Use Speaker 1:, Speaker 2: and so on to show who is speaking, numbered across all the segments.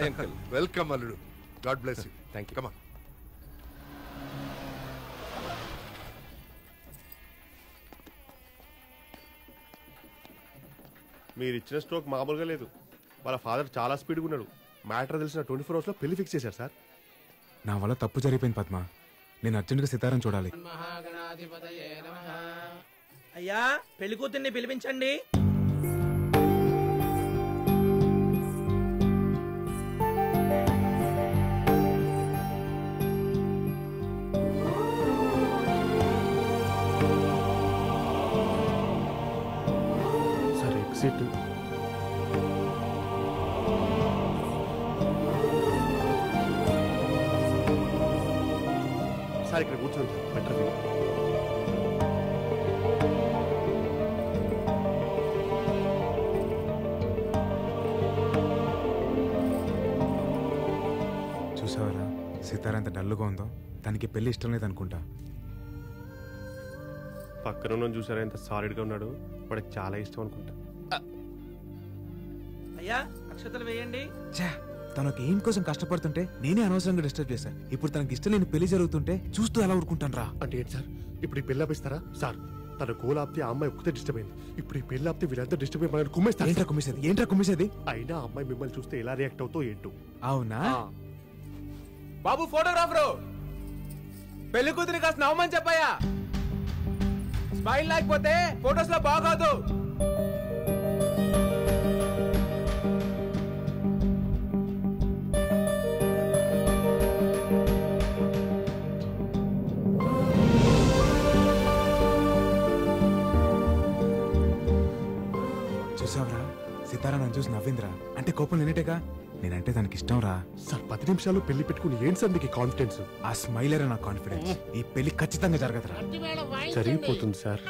Speaker 1: Uncle.
Speaker 2: Welcome అల్లుడు. God bless you.
Speaker 1: Thank you.
Speaker 2: Come on.
Speaker 3: మీరు ఇచ్చిన స్ట్రోక్ మామూలుగా లేదు. వాళ్ళ ఫాదర్ చాలా స్పీడ్గా ఉన్నాడు. మ్యాటర్ తెలిసిన 24 hours లో పెళ్లి ఫిక్స్ చేశారు సార్.
Speaker 4: నా వల్ల తప్పు జరిగిపోయింది పద్మ. నేను అర్జెంట్గా సితారం చూడాలి.
Speaker 5: అయ్యా పెళ్లి కూతుర్ని పిలిపించండి.
Speaker 3: Sir exit. సార్ ఇక్కడ కూర్చోండి సార్, బెటర్ వ్యూ.
Speaker 4: చూసావరా సితార ఎంత డల్లుగా ఉందో. తనకి పెళ్లి ఇష్టం లేదు అనుకుంటా.
Speaker 3: పక్కన ఉన్న చూసారా ఎంత సాలిడ్గా ఉన్నాడు. వాడికి చాలా ఇష్టం అనుకుంటా.
Speaker 5: అయ్యా అక్షతలు వేయండి.
Speaker 4: తనకి ఏం కోసం కష్టపడుతుంటే నేనే అనవసరంగా డిస్టర్బ్ చేశాను. ఇప్పుడు తనకి ఇష్టం లేని పెళ్లి జరుగుతుంటే చూస్తూ ఎలా ఊరుకుంటాను రా.
Speaker 3: అంటే ఏంటి సార్, ఇప్పుడు ఈ పెళ్లి ఆపిస్తారా సార్? తన గోల్ ఆపితే ఆ అమ్మాయి ఒక్కతే డిస్టర్బ్ అయింది. ఇప్పుడు ఈ పెళ్లి ఆపితే వీళ్ళంతా డిస్టర్బ్ అయిపోయిన కుమ్మేస్తారు.
Speaker 4: ఏంట్రా కుమ్మేసేది?
Speaker 3: అయినా అమ్మాయి మిమ్మల్ని చూస్తే ఎలా రియాక్ట్ అవుతో ఏంటో.
Speaker 4: అవునా
Speaker 1: బాబు ఫోటోగ్రాఫరు, పెళ్లి కూతురి కాస్త నవ్వమని చెప్పాయా. స్మైల్ లేకపోతే ఫొటోస్ లో బాగోదు.
Speaker 4: చూసావరా సితారా నన్ను చూసి నవ్విందిరా. అంటే కోపం నేనేటేగా. నేనంటే తనకి ఇష్టం రా.
Speaker 3: సార్ 10 నిమిషాలు పెళ్లి పెట్టుకుని ఏంటి సార్ మీకు కాన్ఫిడెన్స్?
Speaker 4: ఆ స్మైలర్ నా కాన్ఫిడెన్స్. ఈ పెళ్లి ఖచ్చితంగా జరగదురా.
Speaker 3: జరిగిపోతుంది సార్.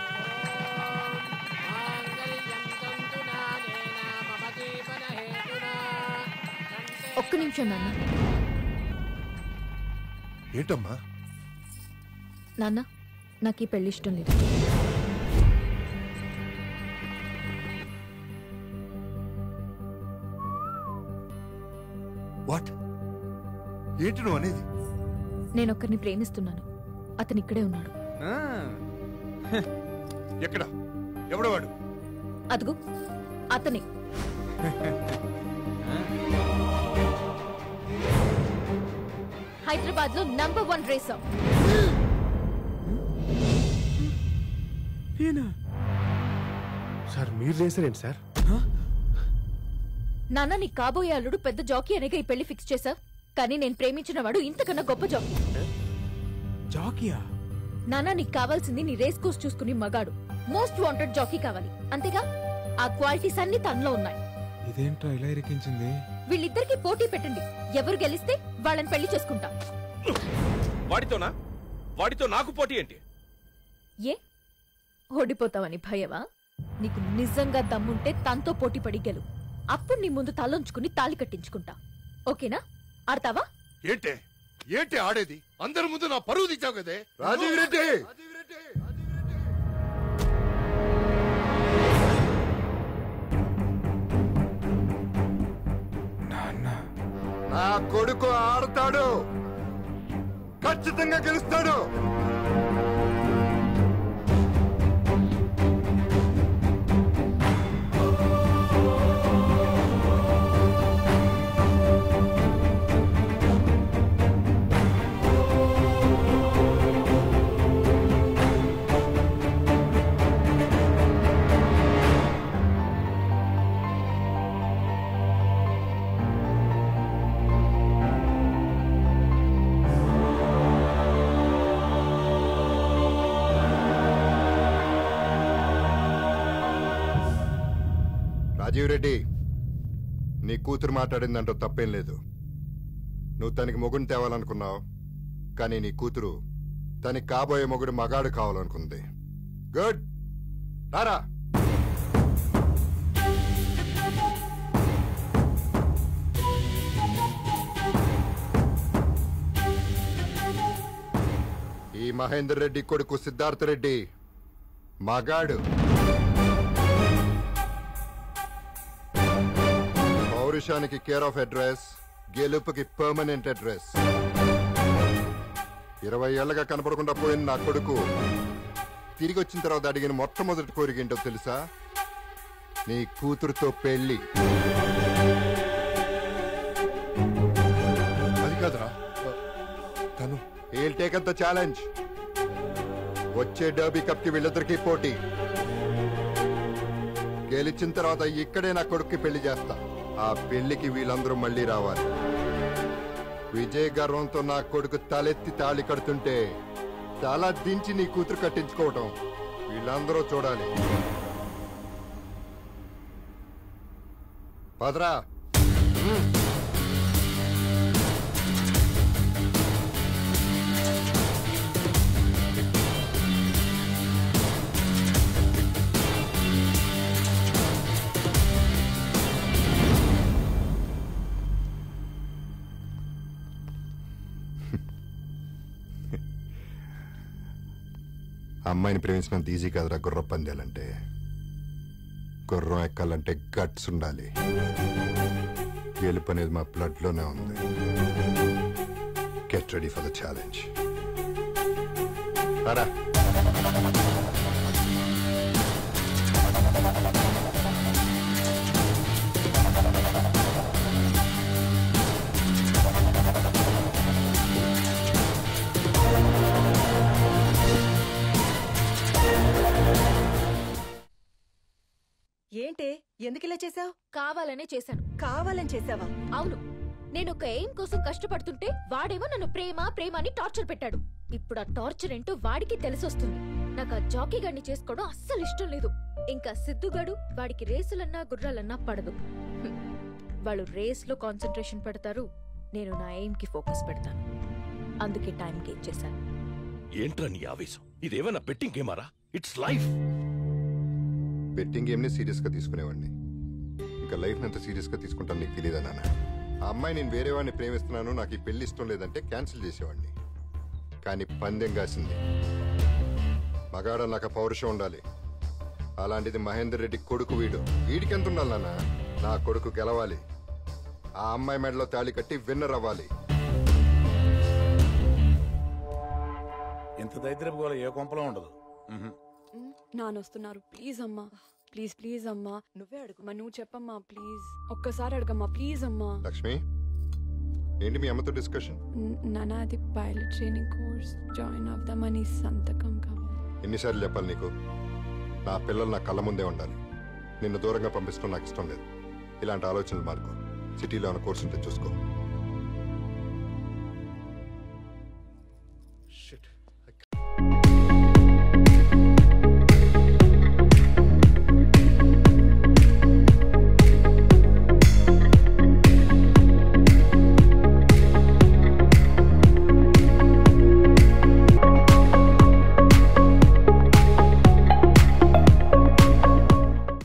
Speaker 6: ఒక్క నిమిషం నాన్న.
Speaker 2: ఏంటమ్మా?
Speaker 6: నాన్న నాకు ఈ పెళ్లి ఇష్టం లేదు.
Speaker 2: వాట్? ఏంటి నువ్వు అనేది?
Speaker 6: నేను ఒక్కరిని ప్రేమిస్తున్నాను. అతను ఇక్కడే ఉన్నాడు.
Speaker 2: ఎక్కడ? ఎవడు వాడు?
Speaker 6: అదుగు అతనే. హైదరాబాద్ లో నంబర్ 1 రేసర్.
Speaker 3: సార్ మీరు చేశారేంటి సార్?
Speaker 6: నాన్న నీ కాబోయే అల్లుడు పెద్ద జాకీ అనేగా ఈ పెళ్లి ఫిక్స్ చేశా. కానీ నేను ప్రేమించిన వాడు ఇంతకన్నా గొప్ప జాకీ.
Speaker 4: జాకీయా?
Speaker 6: నాన్న నీకు కావాల్సింది నీ రేస్ కోర్స్ చూసుకుని మగాడు, మోస్ట్ వాంటెడ్ జాకీ కావాలి. అంతేగా? ఆ క్వాలిటీస్ అన్ని తనలో ఉన్నాయి.
Speaker 4: ఇదేంట్రా ఇలా ఇరికించింది?
Speaker 6: వీళ్ళిద్దరికి పోటీ పెట్టండి. ఎవరు గెలిస్తే వాళ్ళని పెళ్లి చేసుకుంటా.
Speaker 1: వాడితోనా? వాడితో నాకు పోటీ ఏంటి?
Speaker 6: ఏ ఓడిపోతావని భయవా? నీకు నిజంగా దమ్ముంటే తనతో పోటీ పడి గెలు. అప్పుడు నీ ముందు తలంచుకుని తాళి కట్టించుకుంటా. ఓకేనా? ఆడతావా?
Speaker 2: ఏంటే ఏంటి ఆడేది? అందరి ముందు నా పరువు తీసావు కదే రాజీవ్ రెడ్డి. నా కొడుకు ఆడతాడు, ఖచ్చితంగా గెలుస్తాడు. రాజీవ్ రెడ్డి, నీ కూతురు మాట్లాడిందంటూ తప్పేం లేదు. నువ్వు తనకి మొగుడిని తేవాలనుకున్నావు, కానీ నీ కూతురు తనకి కాబోయే మొగుడు మగాడు కావాలనుకుంది. గుడ్, రారా. ఈ మహేందర్ రెడ్డి కొడుకు సిద్ధార్థ రెడ్డి మగాడు. పౌరుషానికి కేర్ ఆఫ్ అడ్రస్, గెలుపుకి పర్మనెంట్ అడ్రస్. 20 ఏళ్లగా కనపడకుండా పోయిన నా కొడుకు తిరిగి వచ్చిన తర్వాత అడిగిన మొట్టమొదటి కోరిక ఏంటో తెలుసా? నీ కూతురుతో పెళ్లి.
Speaker 3: అది కాదురా తను.
Speaker 2: He'll take up the challenge. వచ్చే డర్బీ కప్ కి వీళ్ళిద్దరికీ పోటీ. గెలిచిన తర్వాత ఇక్కడే నా కొడుక్కి పెళ్లి చేస్తా. ఆ పెళ్లికి వీళ్ళందరూ మళ్ళీ రావాలి. విజయ్ గర్వంతో నా కొడుకు తలెత్తి తాళి కడుతుంటే తల దించి నీ కూతురు కట్టించుకోవటం వీళ్ళందరూ చూడాలి. పదరా. అమ్మాయిని ప్రేమించినంత ఈజీ కాదురా గుర్రం పందాలంటే. గుర్రం ఎక్కాలంటే గట్స్ ఉండాలి. గెలుపు అనేది మా బ్లడ్ లోనే ఉంది. Get ready for the challenge. రా.
Speaker 7: ఏంటే ఎందుకు ఇలా చేసావు?
Speaker 6: కావాలనే చేశాను.
Speaker 7: కావాలని చేసావా?
Speaker 6: అవును, నేను ఒక ఎయిమ్ కోసం కష్టపడుతుంటే వాడేమో నన్ను ప్రేమ ప్రేమ అని టార్చర్ పెట్టాడు. ఇప్పుడు ఆ టార్చర్ ఏంటో వాడికి తెలిసొస్తుంది. నాకు ఆ జాకీ గడిని చేసుకోవడం అస్సలు ఇష్టం లేదు. ఇంకా సిద్ధుగాడు వాడికి రేసులన్నా గుర్రాలన్నా పడదు. వాళ్ళు రేస్ లో కాన్సన్ట్రేషన్ పెడతారు, నేను నా ఎయిమ్ కి ఫోకస్ పెడతాను. అందుకే టైం గేట్ చేశాను.
Speaker 1: ఏంట్రా నీ ఆవేశం? ఇదేమన్నా బెట్టింగ్ గేమారా? It's life.
Speaker 2: బెట్టింగ్ గేమ్ని సీరియస్ గా తీసుకునేవాడిని. ఇంకా లైఫ్ ఎంత సీరియస్ గా తీసుకుంటాను నీకు తెలియదా నాన్న? ఆ అమ్మాయి నేను వేరే వాడిని ప్రేమిస్తున్నాను, నాకు ఈ పెళ్లి ఇష్టం లేదంటే క్యాన్సిల్ చేసేవాడిని. కానీ పందెం కాసింది. మగాడ నాకు పౌరుషం ఉండాలి. అలాంటిది మహేందర్ రెడ్డి కొడుకు వీడికి ఎంత ఉండాలి నాన్న? నా కొడుకు గెలవాలి. ఆ అమ్మాయి మెడలో తాళి కట్టి విన్నర్ అవ్వాలి.
Speaker 8: ఇంత దరిద్రపు గోల ఏ కొంపలో ఉండదు.
Speaker 9: నానొస్తున్నారు. ప్లీజ్ అమ్మా, ప్లీజ్ ప్లీజ్ అమ్మా. నువ్వే అడుగుమా, నువ్వు చెప్పమ్మా ప్లీజ్. ఒక్కసారి అడగమ్మా ప్లీజ్ అమ్మా.
Speaker 2: లక్ష్మి, ఏంటి మీ అమ్మతో డిస్కషన్?
Speaker 9: నాన్న, అది పైలట్ ట్రైనింగ్ కోర్స్ జాయిన్ అవుదామని సంతకం కావాలి.
Speaker 2: ఎన్నిసార్లు చెప్పాలి నీకు? నా పిల్లలు నా కళ్ళ ముందే ఉండాలి. నిన్ను దూరంగా పంపించడం నాకు ఇష్టం లేదు. ఇలాంటి ఆలోచనలు మార్కు. సిటీలో ఉన్న కోర్సు ఉంటే చూసుకో.